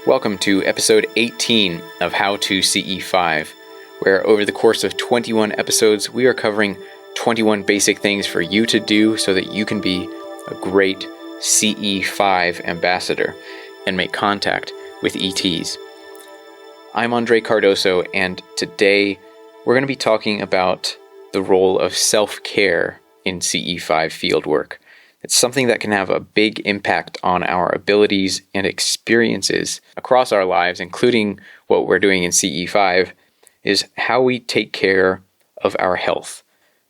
Welcome to episode 18 of How to CE5, where over the course of 21 episodes, we are covering 21 basic things for you to do so that you can be a great CE5 ambassador and make contact with ETs. I'm Andre Cardoso, and today we're going to be talking about the role of self-care in CE5 fieldwork. It's something that can have a big impact on our abilities and experiences across our lives, including what we're doing in CE5, is how we take care of our health,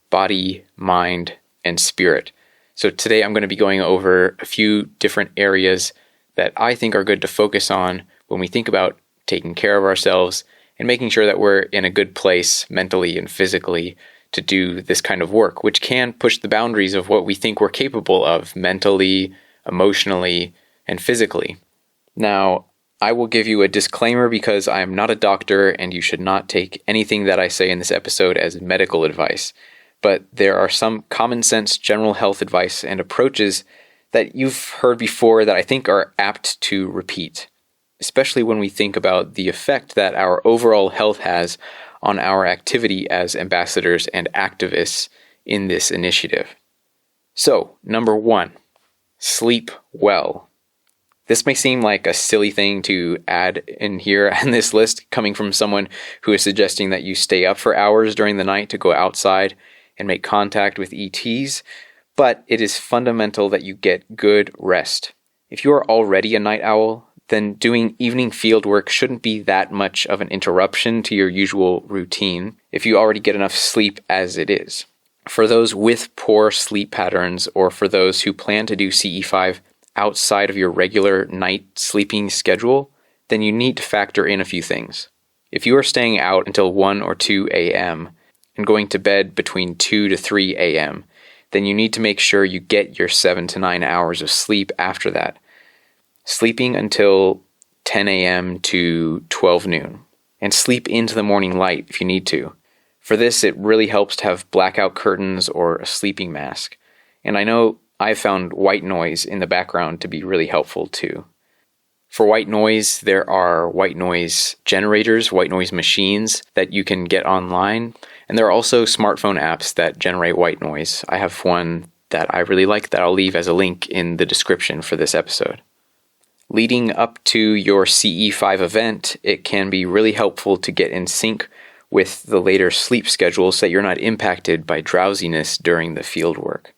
body, mind, and spirit. So today I'm going to be going over a few different areas that I think are good to focus on when we think about taking care of ourselves and making sure that we're in a good place mentally and physically to do this kind of work, which can push the boundaries of what we think we're capable of mentally, emotionally, and physically. Now, I will give you a disclaimer because I am not a doctor and you should not take anything that I say in this episode as medical advice. But there are some common sense general health advice and approaches that you've heard before that I think are apt to repeat, especially when we think about the effect that our overall health has on our activity as ambassadors and activists in this initiative. So, number 1, sleep well. This may seem like a silly thing to add in here on this list, coming from someone who is suggesting that you stay up for hours during the night to go outside and make contact with ETs, but it is fundamental that you get good rest. If you are already a night owl, then doing evening field work shouldn't be that much of an interruption to your usual routine if you already get enough sleep as it is. For those with poor sleep patterns, or for those who plan to do CE5 outside of your regular night sleeping schedule, then you need to factor in a few things. If you are staying out until 1 or 2 a.m. and going to bed between 2 to 3 a.m., then you need to make sure you get your 7 to 9 hours of sleep after that. Sleeping until 10 a.m. to 12 noon, and sleep into the morning light if you need to. For this, it really helps to have blackout curtains or a sleeping mask. And I know I've found white noise in the background to be really helpful too. For white noise, there are white noise generators, white noise machines that you can get online. And there are also smartphone apps that generate white noise. I have one that I really like that I'll leave as a link in the description for this episode. Leading up to your CE5 event, it can be really helpful to get in sync with the later sleep schedule so that you're not impacted by drowsiness during the field work.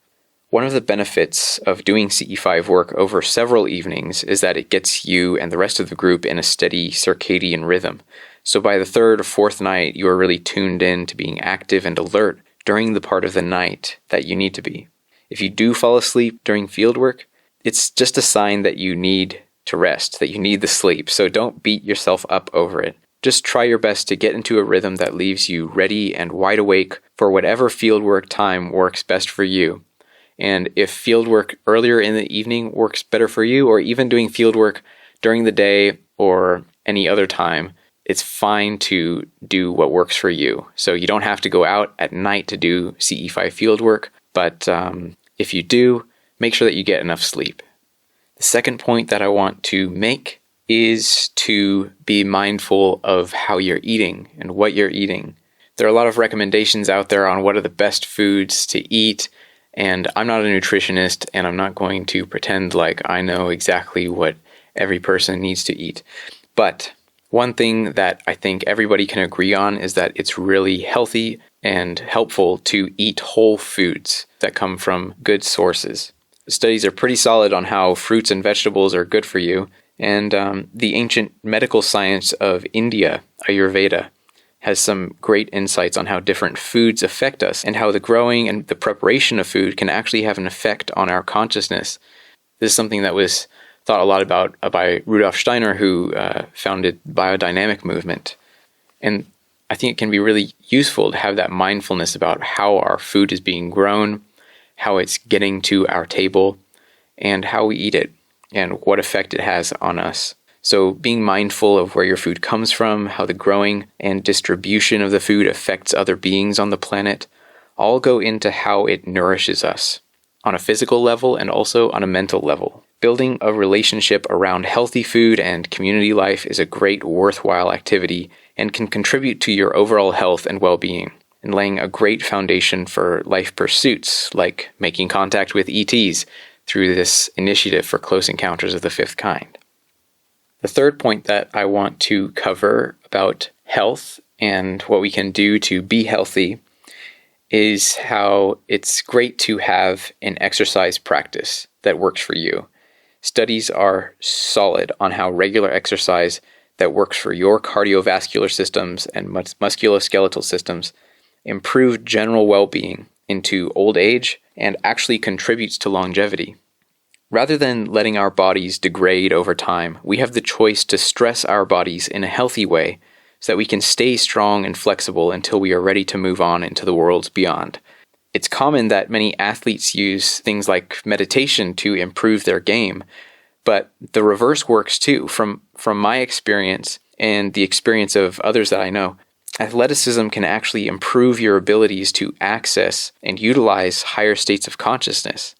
One of the benefits of doing CE5 work over several evenings is that it gets you and the rest of the group in a steady circadian rhythm. So by the third or fourth night, you are really tuned in to being active and alert during the part of the night that you need to be. If you do fall asleep during field work, it's just a sign that you need to rest, that you need the sleep, so don't beat yourself up over it. Just try your best to get into a rhythm that leaves you ready and wide awake for whatever fieldwork time works best for you. And if fieldwork earlier in the evening works better for you, or even doing fieldwork during the day or any other time, it's fine to do what works for you. So you don't have to go out at night to do CE5 fieldwork, but if you do, make sure that you get enough sleep. The second point that I want to make is to be mindful of how you're eating and what you're eating. There are a lot of recommendations out there on what are the best foods to eat, and I'm not a nutritionist, and I'm not going to pretend like I know exactly what every person needs to eat. But one thing that I think everybody can agree on is that it's really healthy and helpful to eat whole foods that come from good sources. Studies are pretty solid on how fruits and vegetables are good for you, and the ancient medical science of India, Ayurveda, has some great insights on how different foods affect us and how the growing and the preparation of food can actually have an effect on our consciousness. This is something that was thought a lot about by Rudolf Steiner, who founded the biodynamic movement. And I think it can be really useful to have that mindfulness about how our food is being grown, how it's getting to our table, and how we eat it, and what effect it has on us. So being mindful of where your food comes from, how the growing and distribution of the food affects other beings on the planet, all go into how it nourishes us on a physical level and also on a mental level. Building a relationship around healthy food and community life is a great, worthwhile activity and can contribute to your overall health and well-being, and laying a great foundation for life pursuits like making contact with ETs through this initiative for Close Encounters of the Fifth Kind. The third point that I want to cover about health and what we can do to be healthy is how it's great to have an exercise practice that works for you. Studies are solid on how regular exercise that works for your cardiovascular systems and musculoskeletal systems improve general well-being into old age and actually contributes to longevity. Rather than letting our bodies degrade over time, we have the choice to stress our bodies in a healthy way so that we can stay strong and flexible until we are ready to move on into the worlds beyond. It's common that many athletes use things like meditation to improve their game, but the reverse works too. From my experience and the experience of others that I know, athleticism can actually improve your abilities to access and utilize higher states of consciousness.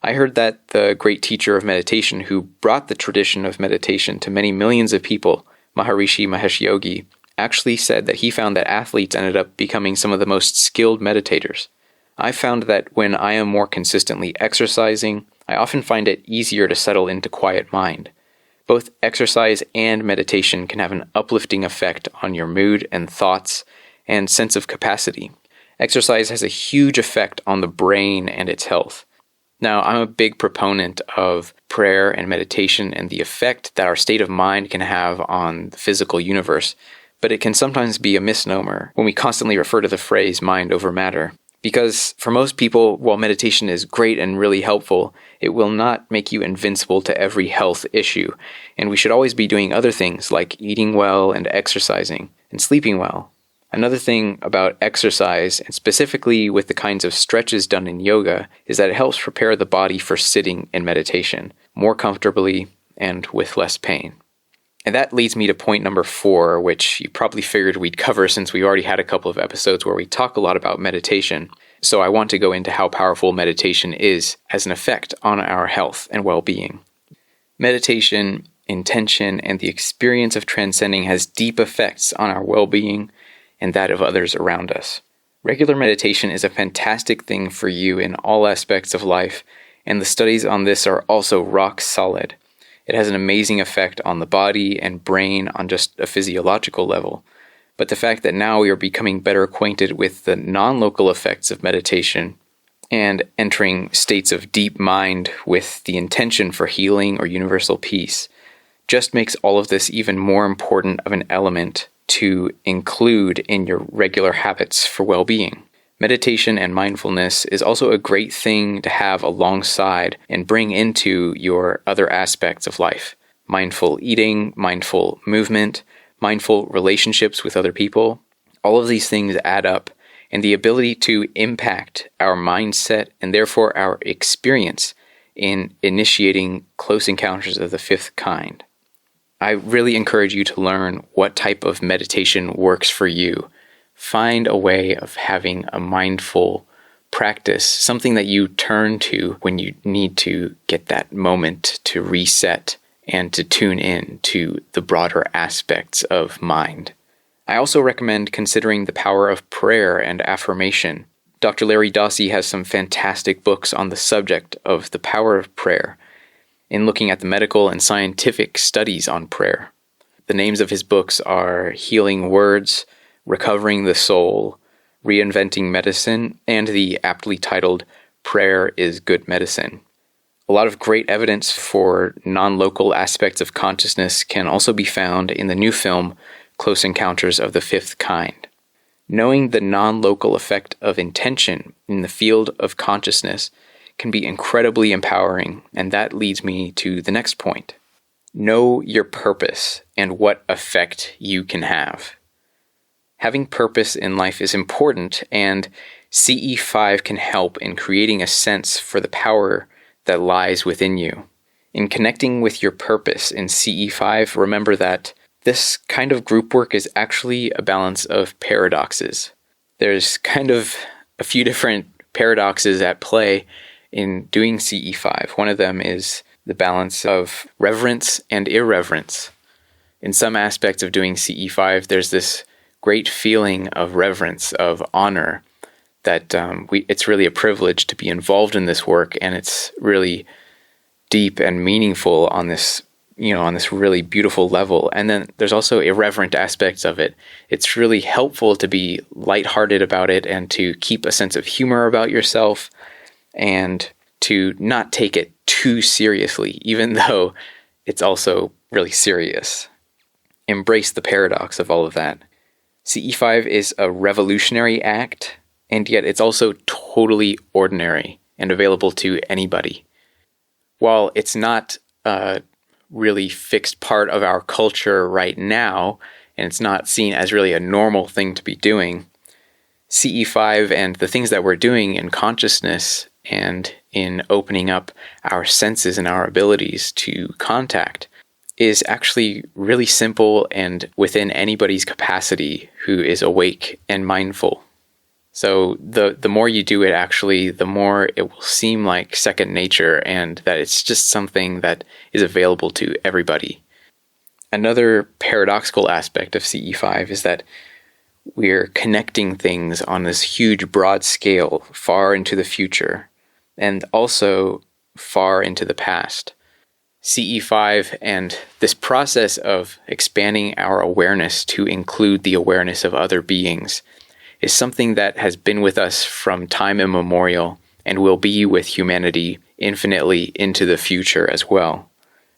I heard that the great teacher of meditation who brought the tradition of meditation to many millions of people, Maharishi Mahesh Yogi, actually said that he found that athletes ended up becoming some of the most skilled meditators. I found that when I am more consistently exercising, I often find it easier to settle into quiet mind. Both exercise and meditation can have an uplifting effect on your mood and thoughts and sense of capacity. Exercise has a huge effect on the brain and its health. Now, I'm a big proponent of prayer and meditation and the effect that our state of mind can have on the physical universe, but it can sometimes be a misnomer when we constantly refer to the phrase mind over matter. Because for most people, while meditation is great and really helpful, it will not make you invincible to every health issue, and we should always be doing other things like eating well and exercising and sleeping well. Another thing about exercise, and specifically with the kinds of stretches done in yoga, is that it helps prepare the body for sitting in meditation more comfortably and with less pain. And that leads me to point number 4, which you probably figured we'd cover since we already had a couple of episodes where we talk a lot about meditation. So I want to go into how powerful meditation is as an effect on our health and well-being. Meditation, intention, and the experience of transcending has deep effects on our well-being and that of others around us. Regular meditation is a fantastic thing for you in all aspects of life, and the studies on this are also rock solid. It has an amazing effect on the body and brain on just a physiological level. But the fact that now we are becoming better acquainted with the non-local effects of meditation and entering states of deep mind with the intention for healing or universal peace just makes all of this even more important of an element to include in your regular habits for well-being. Meditation and mindfulness is also a great thing to have alongside and bring into your other aspects of life. Mindful eating, mindful movement, mindful relationships with other people. All of these things add up, and the ability to impact our mindset and therefore our experience in initiating close encounters of the fifth kind. I really encourage you to learn what type of meditation works for you. Find a way of having a mindful practice, something that you turn to when you need to get that moment to reset and to tune in to the broader aspects of mind. I also recommend considering the power of prayer and affirmation. Dr. Larry Dossey has some fantastic books on the subject of the power of prayer in looking at the medical and scientific studies on prayer. The names of his books are Healing Words, Recovering the Soul, Reinventing Medicine, and the aptly titled Prayer is Good Medicine. A lot of great evidence for non-local aspects of consciousness can also be found in the new film Close Encounters of the Fifth Kind. Knowing the non-local effect of intention in the field of consciousness can be incredibly empowering, and that leads me to the next point. Know your purpose and what effect you can have. Having purpose in life is important, and CE5 can help in creating a sense for the power that lies within you. In connecting with your purpose in CE5, remember that this kind of group work is actually a balance of paradoxes. There's kind of a few different paradoxes at play in doing CE5. One of them is the balance of reverence and irreverence. In some aspects of doing CE5, there's this great feeling of reverence, of honor, that it's really a privilege to be involved in this work, and it's really deep and meaningful on this really beautiful level. And then there's also irreverent aspects of it. It's really helpful to be lighthearted about it and to keep a sense of humor about yourself and to not take it too seriously, even though it's also really serious. Embrace the paradox of all of that. CE5 is a revolutionary act, and yet it's also totally ordinary and available to anybody. While it's not a really fixed part of our culture right now, and it's not seen as really a normal thing to be doing, CE5 and the things that we're doing in consciousness and in opening up our senses and our abilities to contact is actually really simple and within anybody's capacity who is awake and mindful. So the more you do it, actually, the more it will seem like second nature and that it's just something that is available to everybody. Another paradoxical aspect of CE5 is that we're connecting things on this huge, broad scale far into the future and also far into the past. CE5 and this process of expanding our awareness to include the awareness of other beings is something that has been with us from time immemorial and will be with humanity infinitely into the future as well.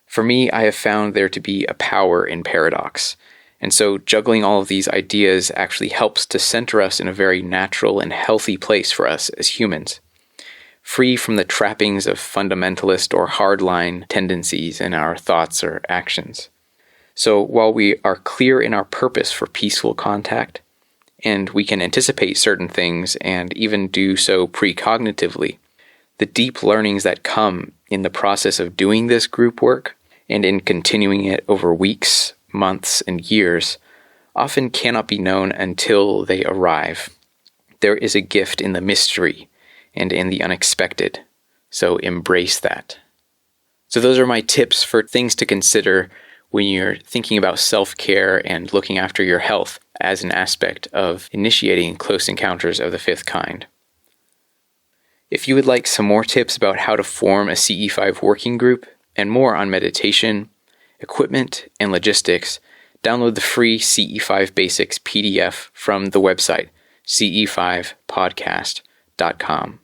For me, I have found there to be a power in paradox, and so juggling all of these ideas actually helps to center us in a very natural and healthy place for us as humans, free from the trappings of fundamentalist or hardline tendencies in our thoughts or actions. So while we are clear in our purpose for peaceful contact, and we can anticipate certain things and even do so precognitively, the deep learnings that come in the process of doing this group work and in continuing it over weeks, months, and years often cannot be known until they arrive. There is a gift in the mystery and in the unexpected, so embrace that. So those are my tips for things to consider when you're thinking about self-care and looking after your health as an aspect of initiating close encounters of the fifth kind. If you would like some more tips about how to form a CE5 working group and more on meditation, equipment, and logistics, download the free CE5 Basics PDF from the website ce5podcast.com.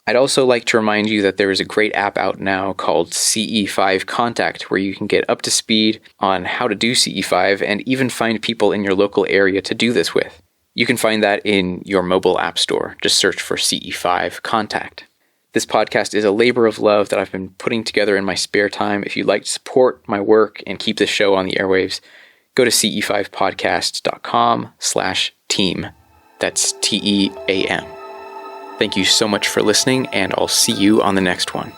I'd also like to remind you that there is a great app out now called CE5 Contact, where you can get up to speed on how to do CE5 and even find people in your local area to do this with. You can find that in your mobile app store. Just search for CE5 Contact. This podcast is a labor of love that I've been putting together in my spare time. If you'd like to support my work and keep this show on the airwaves, go to ce5podcast.com/team. That's TEAM. Thank you so much for listening, and I'll see you on the next one.